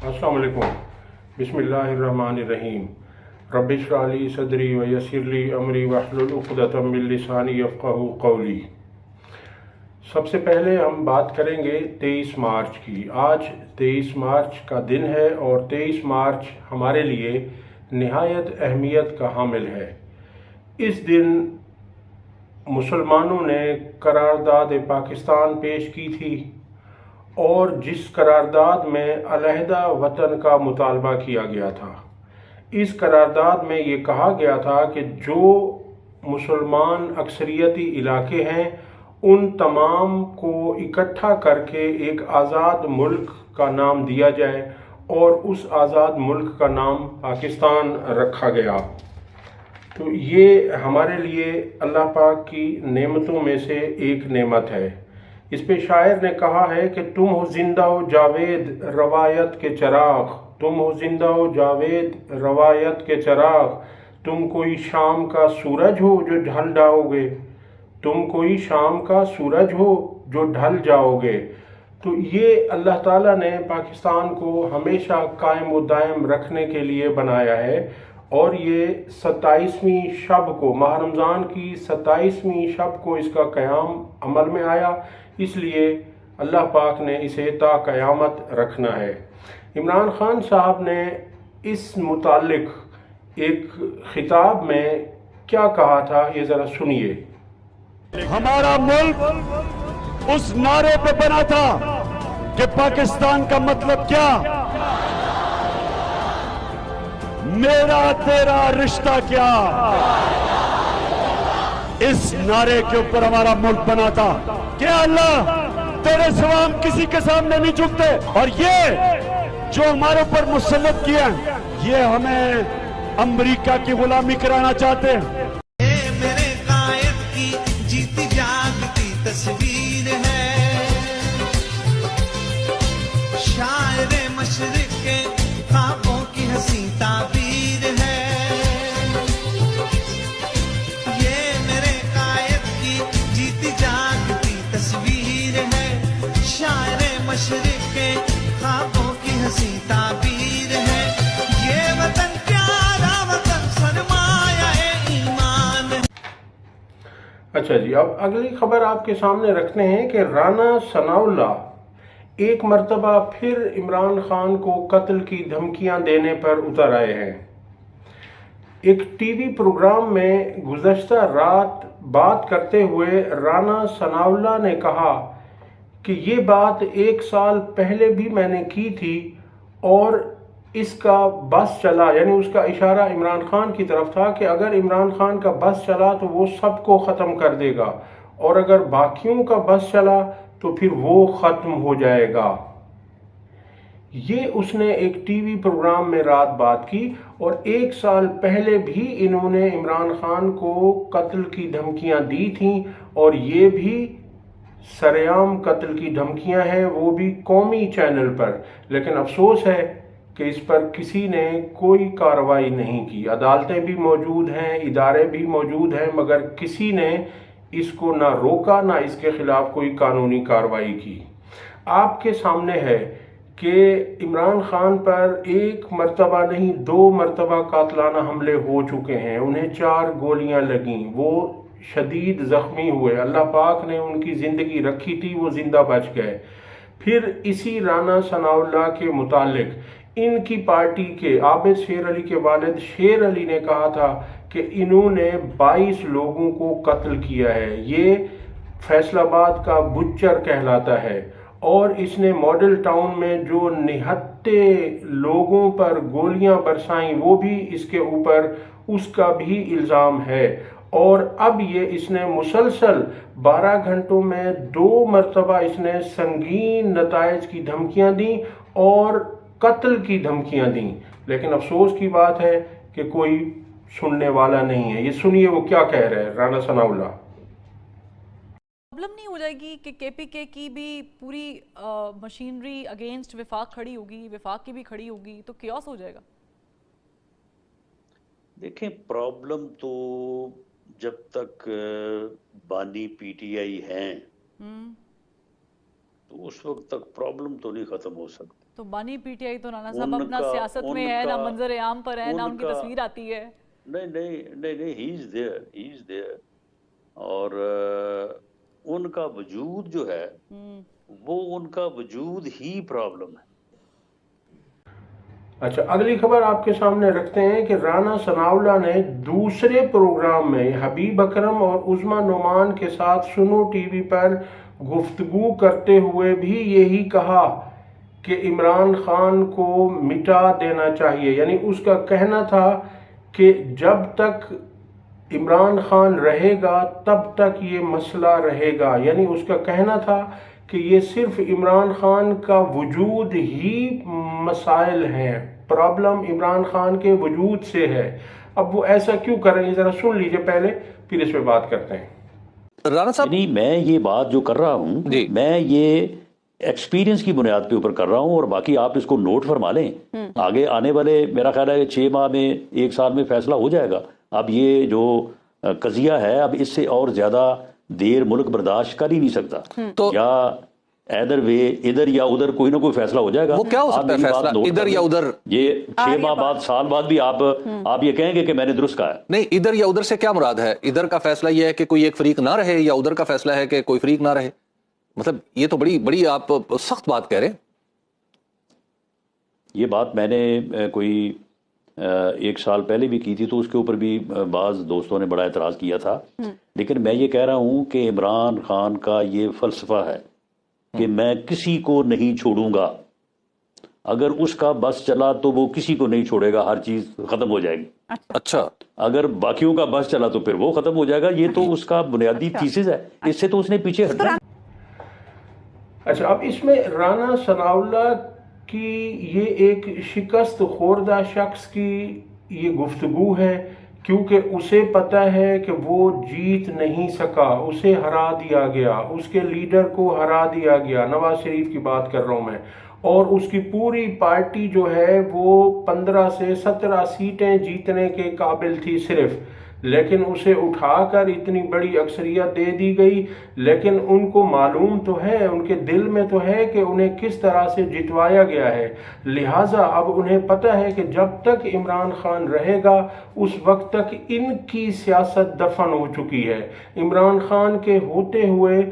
अस्सलाम वालेकुम। बिस्मिल्लाहिर्रहमानिर्रहीम। रब्बि इश्रह ली सदरी व यस्सिर ली अमरी वहलुल उक़दतम मिन लिसानी यफ़क़हू क़ौली। सबसे पहले हम बात करेंगे 23 मार्च की। आज 23 मार्च का दिन है और 23 मार्च हमारे लिए निहायत अहमियत का हामिल है। इस दिन मुसलमानों ने करारदाद पाकिस्तान पेश की थी और जिस करारदाद में अलहदा वतन का मुतालबा किया गया था। इस करारदाद में ये कहा गया था कि जो मुसलमान अक्सरियती इलाके हैं उन तमाम को इकट्ठा करके एक आज़ाद मुल्क का नाम दिया जाए और उस आज़ाद मुल्क का नाम पाकिस्तान रखा गया। तो ये हमारे लिए अल्लाह पाक की नेमतों में से एक नेमत है। इस पे शायर ने कहा है कि तुम हो जिंदा हो जावेद रवायत के चिराग, तुम हो जिंदा हो जावेद रवायत के चिराग, तुम कोई शाम का सूरज हो जो ढल जाओगे, तुम कोई शाम का सूरज हो जो ढल जाओगे। तो ये अल्लाह ताला ने पाकिस्तान को हमेशा कायम व दायम रखने के लिए बनाया है और ये 27वीं शब को, माह रमज़ान की 27वीं शब को इसका क़याम अमल में आया, इसलिए अल्लाह पाक ने इसे ता क़यामत रखना है। इमरान खान साहब ने इस मुतालिक एक खिताब में क्या कहा था, ये ज़रा सुनिए। हमारा मुल्क उस नारे पे बना था कि पाकिस्तान का मतलब क्या, मेरा तेरा रिश्ता क्या, इस नारे के ऊपर हमारा मुल्क बना था। क्या अल्लाह तेरे सिवा हम किसी के सामने नहीं झुकते, और ये जो हमारे ऊपर मुसल्लत किया ये हमें अमेरिका की गुलामी कराना चाहते हैं। मेरे कायद की जीती जागती तस्वीर है, शायर मशरिक के ख्वाबों की हंसी ताबीर है। ये मेरे कायद की जीती जागती तस्वीर है, शायर मशरिक के ख्वाबों की हंसी ताबीर है। ये वतन प्यारा वतन सरमाया ईमान। अच्छा जी, अब अगली खबर आपके सामने रखते हैं कि राना सनाउल्लाह एक मर्तबा फिर इमरान खान को कत्ल की धमकियां देने पर उतर आए हैं। एक टीवी प्रोग्राम में गुज़श्ता रात बात करते हुए राना सनाउल्लाह ने कहा कि ये बात 1 साल पहले भी मैंने की थी और इसका बस चला, यानी उसका इशारा इमरान खान की तरफ था कि अगर इमरान खान का बस चला तो वो सबको ख़त्म कर देगा और अगर बाकियों का बस चला तो फिर वो ख़त्म हो जाएगा। ये उसने एक टीवी प्रोग्राम में रात बात की और 1 साल पहले भी इन्होंने इमरान खान को कत्ल की धमकियां दी थीं और ये भी सरेआम कत्ल की धमकियां हैं, वो भी कौमी चैनल पर। लेकिन अफसोस है कि इस पर किसी ने कोई कार्रवाई नहीं की। अदालतें भी मौजूद हैं, इदारे भी मौजूद हैं, मगर किसी ने इसको ना रोका ना इसके खिलाफ कोई कानूनी कार्रवाई की। आपके सामने है कि इमरान खान पर 1 मरतबा नहीं 2 मरतबा कातलाना हमले हो चुके हैं। उन्हें 4 गोलियां लगीं, वो शदीद ज़ख्मी हुए, अल्लाह पाक ने उनकी ज़िंदगी रखी थी, वो ज़िंदा बच गए। फिर इसी राना सनाउल्लाह के मुतालिक इनकी पार्टी के आबिद शेर अली के वालिद शेर अली ने कहा था कि इन्होंने 22 लोगों को कत्ल किया है। ये फैसलाबाद का बुच्चर कहलाता है और इसने मॉडल टाउन में जो निहत्ते लोगों पर गोलियां बरसाईं वो भी इसके ऊपर, उसका भी इल्ज़ाम है। और अब ये इसने मुसलसल 12 घंटों में 2 मरतबा इसने संगीन नताइज की धमकियां दी और कत्ल की धमकियां दी। लेकिन अफसोस की बात है कि कोई सुनने वाला नहीं है। ये सुनिए वो क्या कह रहे हैं राना सनाउल्लाह। प्रॉब्लम नहीं हो जाएगी कि केपीके की भी पूरी मशीनरी अगेंस्ट विफाक खड़ी होगी, विफाक की भी खड़ी होगी, तो कियोस हो जाएगा? देखें, प्रॉब्लम तो जब तक बानी पीटीआई हैं तो उस वक्त तक प्रॉब्लम तो नहीं खत्म हो सकती। तो बानी पीटीआई तो राणा साहब अपना सियासत में है, ना मंजर आम पर है, ना उनकी तस्वीर आती है। नहीं, ही इज देयर और उनका वजूद जो है वो उनका वजूद ही प्रॉब्लम है। अच्छा, अगली खबर आपके सामने रखते हैं कि राना सनाउल्लाह ने दूसरे प्रोग्राम में हबीब अकरम और उज़्मा नोमान के साथ सुनो टीवी पर गुफ्तगू करते हुए भी यही कहा कि इमरान खान को मिटा देना चाहिए। यानी उसका कहना था कि जब तक इमरान खान रहेगा तब तक ये मसला रहेगा। यानी उसका कहना था कि ये सिर्फ इमरान खान का वजूद ही मसाइल हैं, प्रॉब्लम इमरान खान के वजूद से है। अब वो ऐसा क्यों कर रहे हैं, जरा सुन लीजिए पहले, फिर इस पे बात करते हैं। राणा साहब, नहीं, मैं ये बात जो कर रहा हूँ मैं ये एक्सपीरियंस की बुनियाद पे ऊपर कर रहा हूँ और बाकी आप इसको नोट फरमा लें। आगे आने वाले मेरा ख्याल है 6 माह में 1 साल में फैसला हो जाएगा। अब ये जो कजिया है अब इससे और ज्यादा देर मुल्क बर्दाश्त कर ही नहीं सकता। तो या इधर वे इधर या उधर कोई ना कोई फैसला हो जाएगा। वो क्या हो सकता है फैसला, इधर या उधर? ये 6 माह बाद, साल बाद भी आप ये कहेंगे कि मैंने दुरुस्त कहा है। नहीं, इधर या उधर से क्या मुराद है? इधर का फैसला ये है कि कोई एक फरीक ना रहे, या उधर का फैसला है कि कोई फरीक ना रहे? मतलब ये तो बड़ी आप सख्त बात कह रहे हैं। ये बात मैंने कोई 1 साल पहले भी की थी, तो उसके ऊपर भी बाज दोस्तों ने बड़ा एतराज़ किया था। लेकिन मैं ये कह रहा हूँ कि इमरान खान का ये फलसफा है कि मैं किसी को नहीं छोड़ूंगा। अगर उसका बस चला तो वो किसी को नहीं छोड़ेगा, हर चीज़ ख़त्म हो जाएगी। अच्छा, अगर बाकियों का बस चला तो फिर वो ख़त्म हो जाएगा। ये तो उसका बुनियादी थीसिस है, इससे तो उसने पीछे हटना। अच्छा, अब इसमें राना सनाउल्लाह की ये एक शिकस्त खोरदा शख्स की ये गुफ्तगू है, क्योंकि उसे पता है कि वो जीत नहीं सका, उसे हरा दिया गया, उसके लीडर को हरा दिया गया। नवाज शरीफ की बात कर रहा हूँ मैं। और उसकी पूरी पार्टी जो है वो 15 से 17 सीटें जीतने के काबिल थी सिर्फ, लेकिन उसे उठाकर इतनी बड़ी अक्सरियत दे दी गई। लेकिन उनको मालूम तो है, उनके दिल में तो है कि उन्हें किस तरह से जितवाया गया है। लिहाजा अब उन्हें पता है कि जब तक इमरान खान रहेगा उस वक्त तक इनकी सियासत दफन हो चुकी है। इमरान खान के होते हुए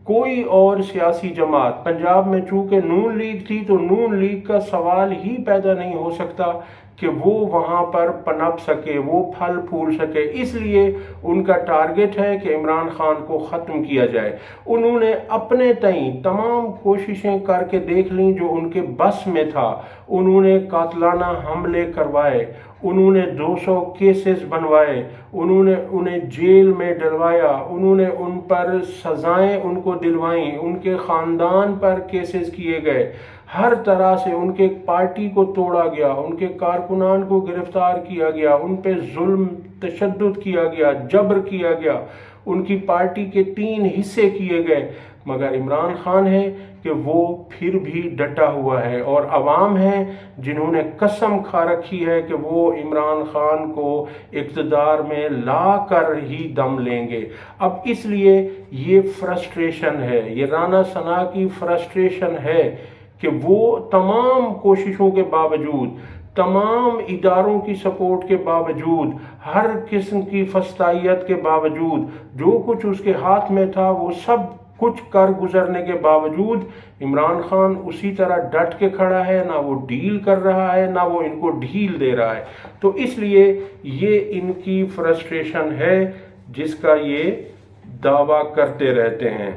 कोई और सियासी जमात, पंजाब में चूंकि नून लीग थी तो नून लीग का सवाल ही पैदा नहीं हो सकता कि वो वहाँ पर पनप सके, वो फल फूल सके। इसलिए उनका टारगेट है कि इमरान खान को ख़त्म किया जाए। उन्होंने अपने तई तमाम कोशिशें करके देख लीं जो उनके बस में था। उन्होंने कातलाना हमले करवाए, उन्होंने 200 केसेस बनवाए, उन्होंने उन्हें जेल में डलवाया, उन्होंने उन पर सज़ाएं उनको दिलवाई, उनके ख़ानदान पर केसेस किए गए, हर तरह से उनके पार्टी को तोड़ा गया, उनके कारकुनान को गिरफ्तार किया गया, उन पे जुल्म तशद्दुद किया गया, जबर किया गया, उनकी पार्टी के 3 हिस्से किए गए। मगर इमरान खान है कि वो फिर भी डटा हुआ है, और अवाम है जिन्होंने कसम खा रखी है कि वो इमरान खान को इक़्तिदार में ला कर ही दम लेंगे। अब इसलिए ये फ्रस्ट्रेशन है, ये राना सना की फ्रस्ट्रेशन है कि वो तमाम कोशिशों के बावजूद, तमाम इदारों की सपोर्ट के बावजूद, हर किस्म की फस्तायत के बावजूद, जो कुछ उसके हाथ में था वो सब कुछ कर गुजरने के बावजूद इमरान खान उसी तरह डट के खड़ा है। ना वो डील कर रहा है, ना वो इनको ढील दे रहा है। तो इसलिए ये इनकी फ्रस्ट्रेशन है जिसका ये दावा करते रहते हैं।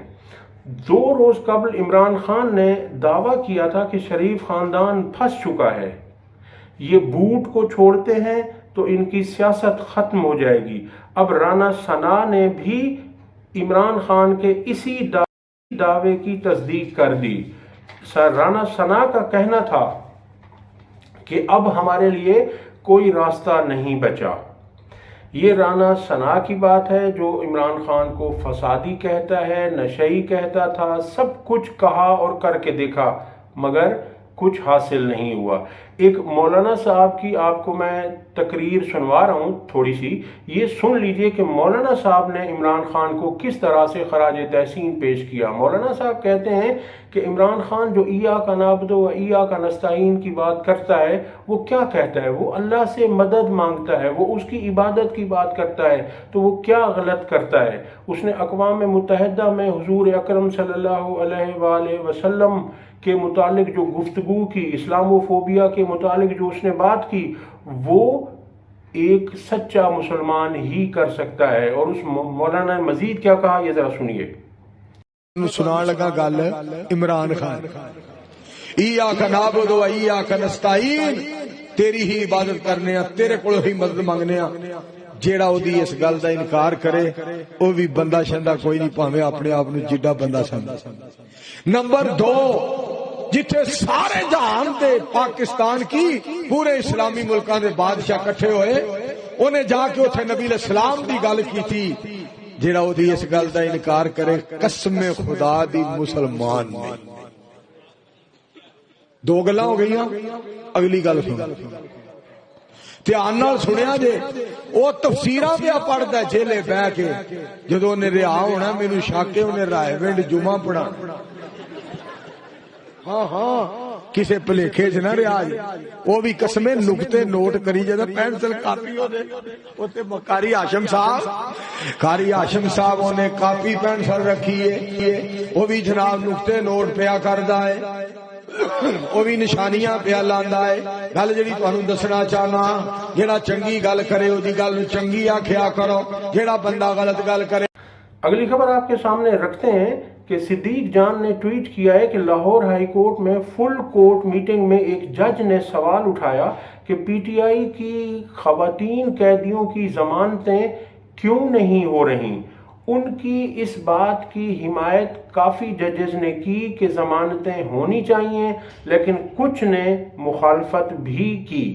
2 रोज कबल इमरान खान ने दावा किया था कि शरीफ खानदान फंस चुका है, ये बूट को छोड़ते हैं तो इनकी सियासत खत्म हो जाएगी। अब राना सना ने भी इमरान खान के इसी दावे की तस्दीक कर दी। राना सना का कहना था कि अब हमारे लिए कोई रास्ता नहीं बचा। ये राना सना की बात है जो इमरान खान को फसादी कहता है, नशई कहता था, सब कुछ कहा और करके देखा मगर कुछ हासिल नहीं हुआ। ایک مولانا صاحب کی آپ کو میں تقریر سنوا رہا ہوں تھوڑی سی، یہ سن لیجئے کہ مولانا صاحب نے عمران خان کو کس طرح سے خراج تحسین پیش کیا۔ مولانا صاحب کہتے ہیں کہ عمران خان جو ایاک نعبد و ایاک نستعین کی بات کرتا ہے وہ کیا کہتا ہے؟ وہ اللہ سے مدد مانگتا ہے، وہ اس کی عبادت کی بات کرتا ہے، تو وہ کیا غلط کرتا ہے؟ اس نے اقوام متحدہ میں حضور اکرم صلی اللہ علیہ وآلہ وسلم کے متعلق جو گفتگو کی، اسلاموفوبیا کے متعلق جو اس نے بات کی، وہ ایک سچا مسلمان ہی کر سکتا ہے۔ اور اس مولانا نے مزید کیا کہا، یہ ذرا سنیے۔ سنان لگا گل عمران خان، ایاک نعبد و ایاک نستعین، تیری ہی عبادت کرنے ہاں، تیرے کول ہی مدد منگنے ہاں۔ جیڑا اودی اس گل دا انکار کرے او بھی بندہ شندہ کوئی نہیں، پاویں اپنے آپ نو جڈا بندہ سمجھے۔ نمبر 2، جتھے سارے جہان دے پاکستان کی پورے اسلامی ملکاں دے بادشاہ کٹھے ہوئے، انہیں جا کے اتھے نبی علیہ السلام دی گل کی تھی۔ جیڑا اودی اس گل دا انکار کرے قسم خدا دی مسلمان نہیں۔ 2 گلاں ہو گئیاں، اگلی گل سنو، دھیان نال سنیا جے۔ وہ تفسیراں پہ پڑھدا ہے جیلے بہ کے، جدوں نے رہا ہونا مینوں شک ہے انہیں رائے ونڈ جمعہ پڑھا۔ ہاں کسے پلیکھے چ نہ رہا جے، وہ بھی قسمیں نقطے نوٹ کری جدا پینسل کاپی ہو دے اوتے قاری ہاشم صاحب نے کاپی پینسل رکھی ہے، وہ بھی جناب نقطے نوٹ پیا کردا ہے، وہ بھی نشانیاں پیا لاندا ہے۔ گل جڑی تانوں دسنا چاہنا، جڑا چنگی گل کرے او دی گل چنگی آکھیا کرو، جڑا بندہ غلط گل کرے۔ اگلی خبر آپ کے سامنے رکھتے ہیں کہ صدیق جان نے ٹویٹ کیا ہے کہ لاہور ہائی کورٹ میں فل کورٹ میٹنگ میں ایک جج نے سوال اٹھایا کہ پی ٹی آئی کی خواتین قیدیوں کی ضمانتیں کیوں نہیں ہو رہیں۔ ان کی اس بات کی حمایت کافی ججز نے کی کہ ضمانتیں ہونی چاہیے، لیکن کچھ نے مخالفت بھی کی۔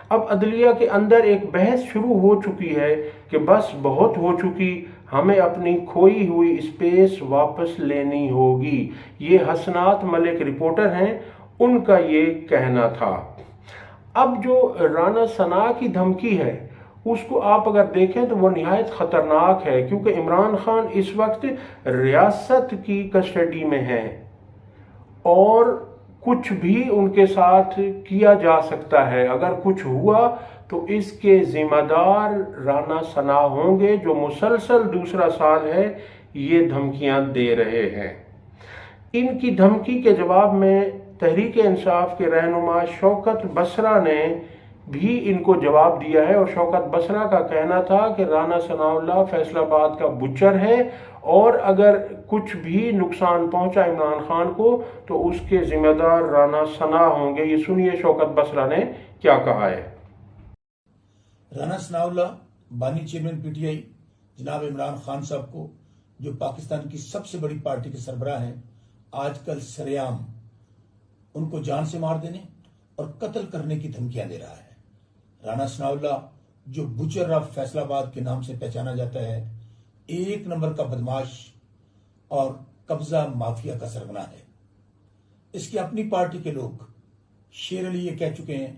اب عدلیہ کے اندر ایک بحث شروع ہو چکی ہے کہ بس بہت ہو چکی، ہمیں اپنی کھوئی ہوئی اسپیس واپس لینی ہوگی۔ یہ حسنات ملک رپورٹر ہیں، ان کا یہ کہنا تھا۔ اب جو رانا ثنا کی دھمکی ہے اس کو آپ اگر دیکھیں تو وہ نہایت خطرناک ہے، کیونکہ عمران خان اس وقت ریاست کی کسٹڈی میں ہیں اور کچھ بھی ان کے ساتھ کیا جا سکتا ہے۔ اگر کچھ ہوا تو اس کے ذمہ دار رانا ثنا ہوں گے، جو مسلسل دوسرا سال ہے یہ دھمکیاں دے رہے ہیں۔ ان کی دھمکی کے جواب میں تحریک انصاف کے رہنما شوکت بصرہ نے بھی ان کو جواب دیا ہے، اور شوکت بصرہ کا کہنا تھا کہ رانا ثناء اللہ فیصل آباد کا بچر ہے، اور اگر کچھ بھی نقصان پہنچا عمران خان کو تو اس کے ذمہ دار رانا ثنا ہوں گے۔ یہ سنیے شوکت بصرہ نے کیا کہا ہے۔ رانا ثناء اللہ بانی چیئرمین پی ٹی آئی جناب عمران خان صاحب کو، جو پاکستان کی سب سے بڑی پارٹی کے سربراہ ہیں، آج کل سریعام ان کو جان سے مار دینے اور قتل کرنے کی دھمکیاں دے رہا ہے۔ رانا ثناء اللہ جو بچر آف فیصل آباد کے نام سے پہچانا جاتا ہے، 1 نمبر کا بدماش اور قبضہ مافیا کا سرغنہ ہے۔ اس کی اپنی پارٹی کے لوگ شیر علی یہ کہہ چکے ہیں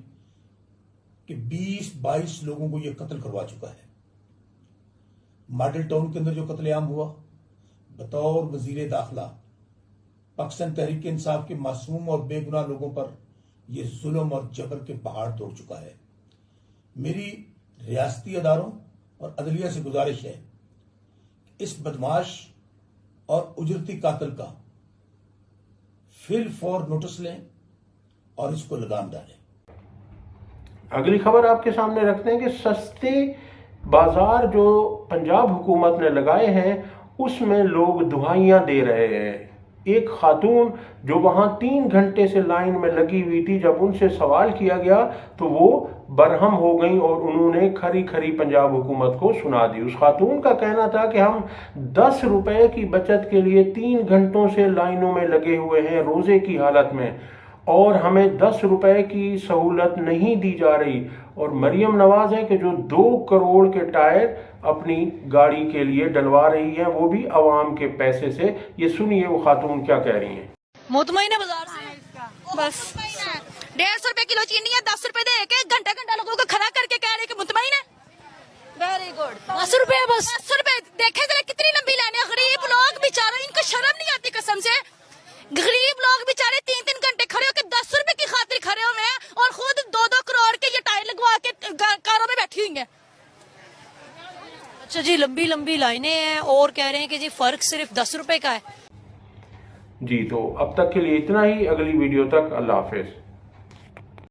کہ 20-22 لوگوں کو یہ قتل کروا چکا ہے۔ ماڈل ٹاؤن کے اندر جو قتل عام ہوا، بطور وزیر داخلہ پاکستان تحریک انصاف کے معصوم اور بے گناہ لوگوں پر یہ ظلم اور جبر کے پہاڑ توڑ چکا ہے۔ میری ریاستی اداروں اور عدلیہ سے گزارش ہے کہ اس بدماش اور اجرتی قاتل کا فی الفور نوٹس لیں اور اس کو لگام ڈالیں۔ اگلی خبر آپ کے سامنے رکھتے ہیں کہ سستے بازار جو پنجاب حکومت نے لگائے ہیں اس میں لوگ دہائیاں دے رہے ہیں۔ ایک خاتون جو وہاں 3 گھنٹے سے لائن میں لگی ہوئی تھی، جب ان سے سوال کیا گیا تو وہ برہم ہو گئیں اور انہوں نے کھری کھری پنجاب حکومت کو سنا دی۔ اس خاتون کا کہنا تھا کہ ہم 10 روپے کی بچت کے لیے 3 گھنٹوں سے لائنوں میں لگے ہوئے ہیں روزے کی حالت میں، اور ہمیں 10 روپے کی سہولت نہیں دی جا رہی۔ اور مریم نواز ہے کہ جو 2 کروڑ کے ٹائر اپنی گاڑی کے لیے ڈلوا رہی ہیں، وہ بھی عوام کے پیسے سے۔ یہ سنیے وہ خاتون کیا کہہ رہی ہیں۔ مطمئن ہے بازار سے؟ بس 150 रुपए किलो चीनी है, 10 रुपए दे के घंटा घंटा लोगों को खड़ा करके कह रहे कि मुतमईन है। Very good. 10 रुपए बस, 10 रुपए देखे जरा कितनी लंबी लाइनें, गरीब लोग बेचारे, इनको शर्म नहीं आती कसम से। गरीब लोग बेचारे 3-3 घंटे खड़े होकर 10 रुपए की खातिर खड़े हुए हैं और खुद 2-2 करोड़ के ये टायर लगवा के कारों में बैठी हुई हैं। अच्छा जी, लंबी लंबी लाइनें हैं और कह रहे हैं कि जी फर्क सिर्फ 10 रुपए का है। जी, तो अब तक के लिए इतना ही। अगली वीडियो तक अल्लाह हाफिज।